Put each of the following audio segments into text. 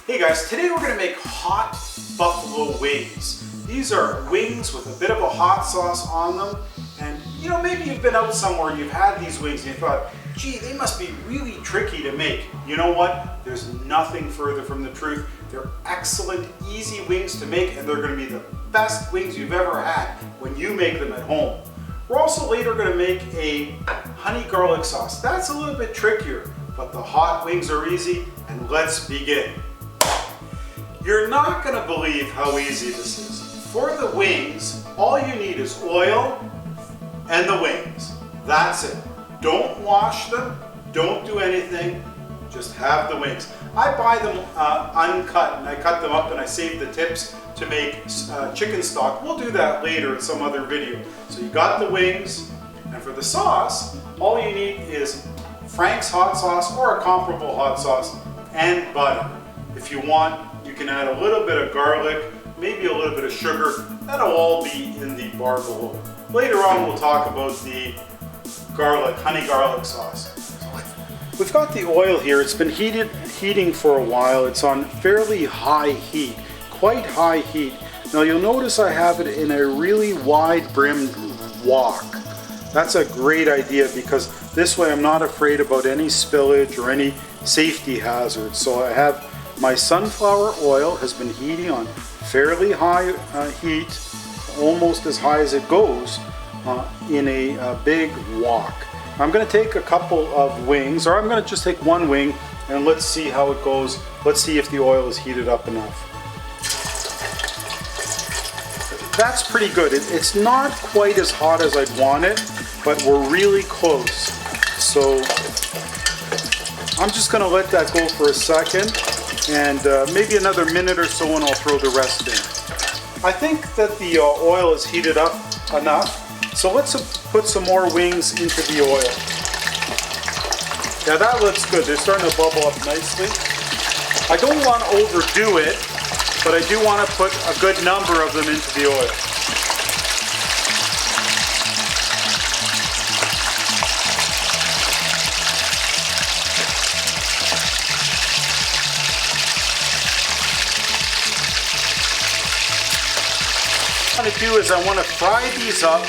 Hey guys, today we're going to make hot buffalo wings. These are wings with a bit of a hot sauce on them. And you know, maybe you've been out somewhere and you've had these wings and you thought, gee, they must be really tricky to make. You know what? There's nothing further from the truth. They're excellent, easy wings to make, and they're going to be the best wings you've ever had when you make them at home. We're also later going to make a honey garlic sauce. That's a little bit trickier, but the hot wings are easy, and let's begin. You're not going to believe how easy this is. For the wings, all you need is oil and the wings. That's it. Don't wash them, don't do anything, just have the wings. I buy them uncut, and I cut them up and I save the tips to make chicken stock. We'll do that later in some other video. So you got the wings, and for the sauce, all you need is Frank's hot sauce or a comparable hot sauce and butter. If you want, you can add a little bit of garlic, maybe a little bit of sugar. That'll all be in the bar below. Later on, we'll talk about the honey garlic sauce. We've got the oil here. It's been heating for a while. It's on fairly high heat, quite high heat. Now you'll notice I have it in a really wide brimmed wok. That's a great idea because this way I'm not afraid about any spillage or any safety hazards. So I have my sunflower oil has been heating on fairly high heat, almost as high as it goes, in a big wok. I'm going to take a couple of wings, or I'm going to just take one wing, and let's see how it goes. Let's see if the oil is heated up enough. That's pretty good. It's not quite as hot as I'd want it, but we're really close. So I'm just going to let that go for a second, and maybe another minute or so, and I'll throw the rest in. I think that the oil is heated up enough. So let's put some more wings into the oil. Yeah, that looks good. They're starting to bubble up nicely. I don't want to overdo it, but I do want to put a good number of them into the oil. What I want to do is I want to fry these up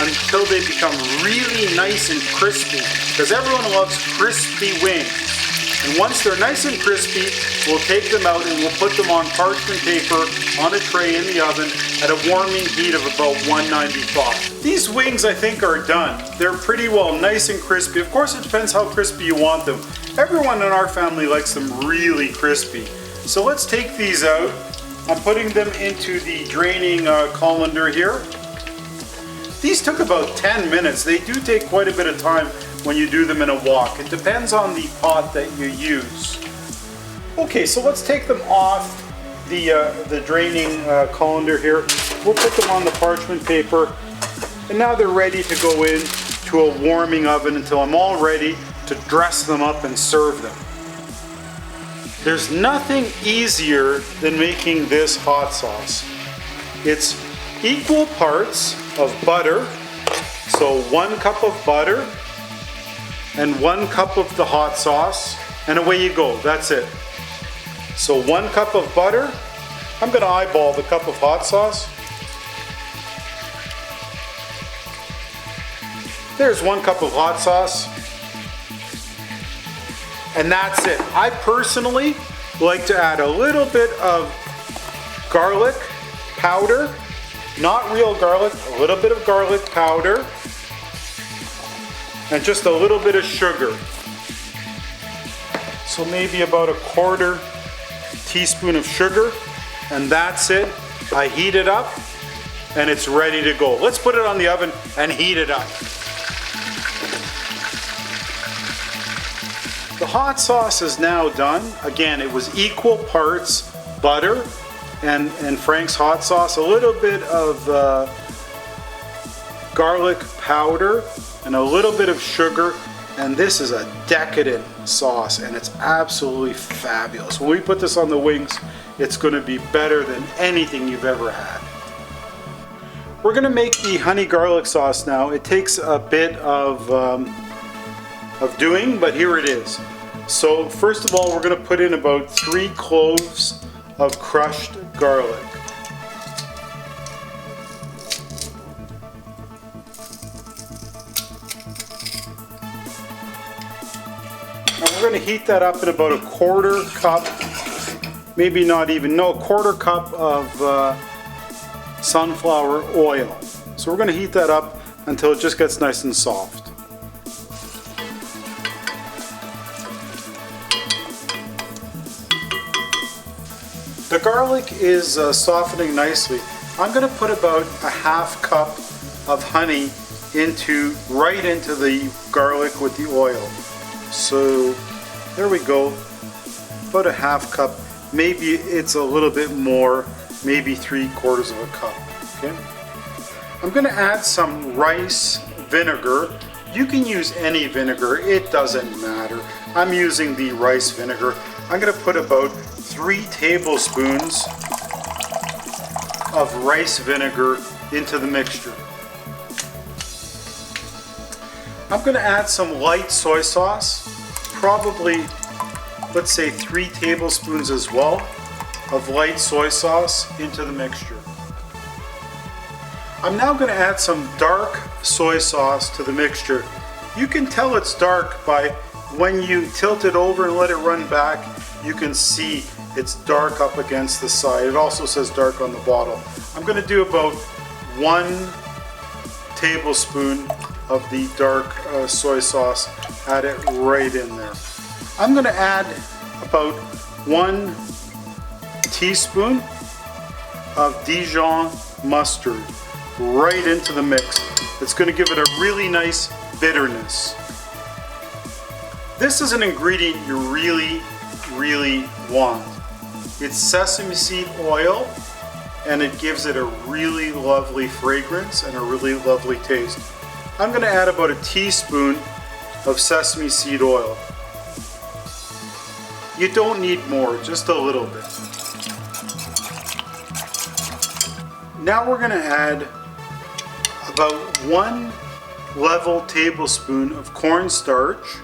until they become really nice and crispy, because everyone loves crispy wings. And once they're nice and crispy, we'll take them out and we'll put them on parchment paper on a tray in the oven at a warming heat of about 195. These wings, I think, are done. They're pretty well nice and crispy. Of course, it depends how crispy you want them. Everyone in our family likes them really crispy. So let's take these out. I'm putting them into the draining colander here. These took about 10 minutes. They do take quite a bit of time when you do them in a wok. It depends on the pot that you use. Okay, so let's take them off the draining colander here. We'll put them on the parchment paper, and now they're ready to go in to a warming oven until I'm all ready to dress them up and serve them. There's nothing easier than making this hot sauce. It's equal parts of butter, so 1 cup of butter and 1 cup of the hot sauce, and away you go. That's it. So 1 cup of butter. I'm going to eyeball the cup of hot sauce. There's 1 cup of hot sauce. And that's it. I personally like to add a little bit of garlic powder, not real garlic, a little bit of garlic powder, and just a little bit of sugar. So maybe about 1/4 teaspoon of sugar, and that's it. I heat it up, and it's ready to go. Let's put it on the oven and heat it up. The hot sauce is now done. Again, it was equal parts butter and Frank's hot sauce, a little bit of garlic powder, and a little bit of sugar. And this is a decadent sauce, and it's absolutely fabulous. When we put this on the wings, it's going to be better than anything you've ever had. We're going to make the honey garlic sauce now. It takes a bit of doing, but here it is. So first of all, we're going to put in about 3 cloves of crushed garlic. And we're going to heat that up in about a 1/4 cup, maybe not even, no, 1/4 cup of sunflower oil. So we're going to heat that up until it just gets nice and soft. The garlic is softening nicely. I'm going to put about a 1/2 cup of honey right into the garlic with the oil. So there we go, about a 1/2 cup. Maybe it's a little bit more, maybe 3/4 of a cup. Okay. I'm going to add some rice vinegar. You can use any vinegar, it doesn't matter. I'm using the rice vinegar. I'm going to put about 3 tablespoons of rice vinegar into the mixture. I'm going to add some light soy sauce, probably, let's say 3 tablespoons as well of light soy sauce into the mixture. I'm now going to add some dark soy sauce to the mixture. You can tell it's dark by when you tilt it over and let it run back, you can see it's dark up against the side. It also says dark on the bottle. I'm going to do about 1 tablespoon of the dark soy sauce, add it right in there. I'm going to add about 1 teaspoon of Dijion Mustard right into the mix. It's going to give it a really nice bitterness. This is an ingredient you really want. It's sesame seed oil, and it gives it a really lovely fragrance and a really lovely taste. I'm going to add about a teaspoon of sesame seed oil. You don't need more, just a little bit. Now we're going to add about 1 level tablespoon of cornstarch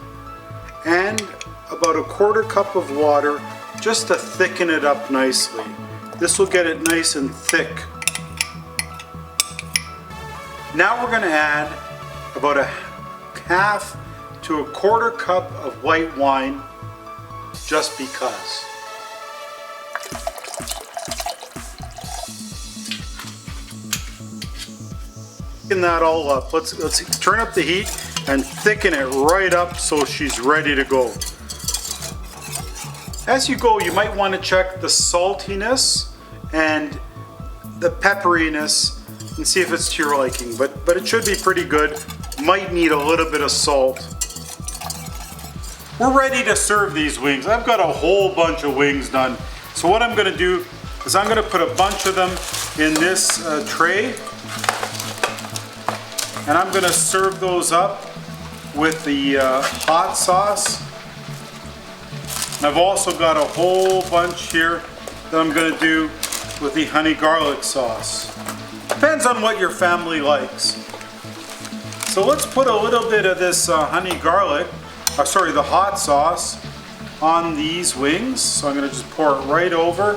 and about a 1/4 cup of water just to thicken it up nicely. This will get it nice and thick. Now we're going to add about a 1/2 to a 1/4 cup of white wine, just because. Thicken that all up. Let's turn up the heat and thicken it right up so she's ready to go. As you go, you might want to check the saltiness and the pepperiness and see if it's to your liking, but it should be pretty good. Might need a little bit of salt. We're ready to serve these wings. I've got a whole bunch of wings done. So what I'm going to do is I'm going to put a bunch of them in this tray, and I'm going to serve those up with the hot sauce. And I've also got a whole bunch here that I'm going to do with the honey garlic sauce. Depends on what your family likes. So let's put a little bit of this honey garlic, the hot sauce on these wings. So I'm going to just pour it right over.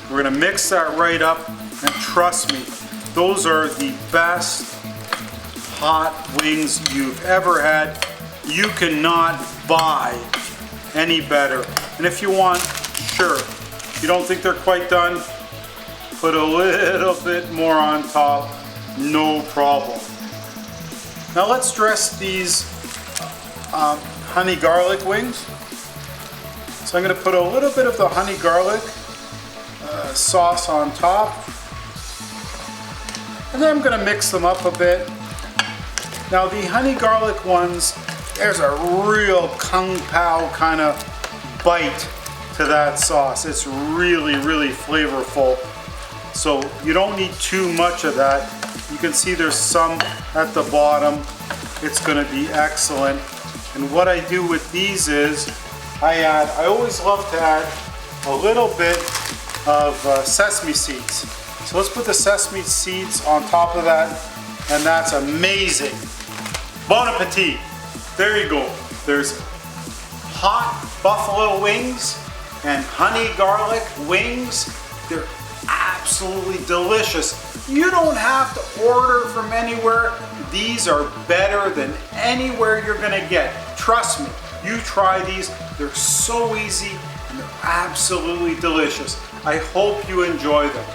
We're going to mix that right up, and trust me, those are the best hot wings you've ever had. You cannot buy any better. And if you want, sure, if you don't think they're quite done, put a little bit more on top, no problem. Now let's dress these honey garlic wings. So I'm going to put a little bit of the honey garlic sauce on top, and then I'm going to mix them up a bit. Now the honey garlic ones, there's a real kung pao kind of bite to that sauce. It's really flavorful. So you don't need too much of that. You can see there's some at the bottom. It's going to be excellent. And what I do with these is I always love to add a little bit of sesame seeds. So let's put the sesame seeds on top of that, and that's amazing. Bon appetit. There you go. There's hot buffalo wings and honey garlic wings. They're absolutely delicious. You don't have to order from anywhere. These are better than anywhere you're gonna get. Trust me, you try these. They're so easy and they're absolutely delicious. I hope you enjoy them.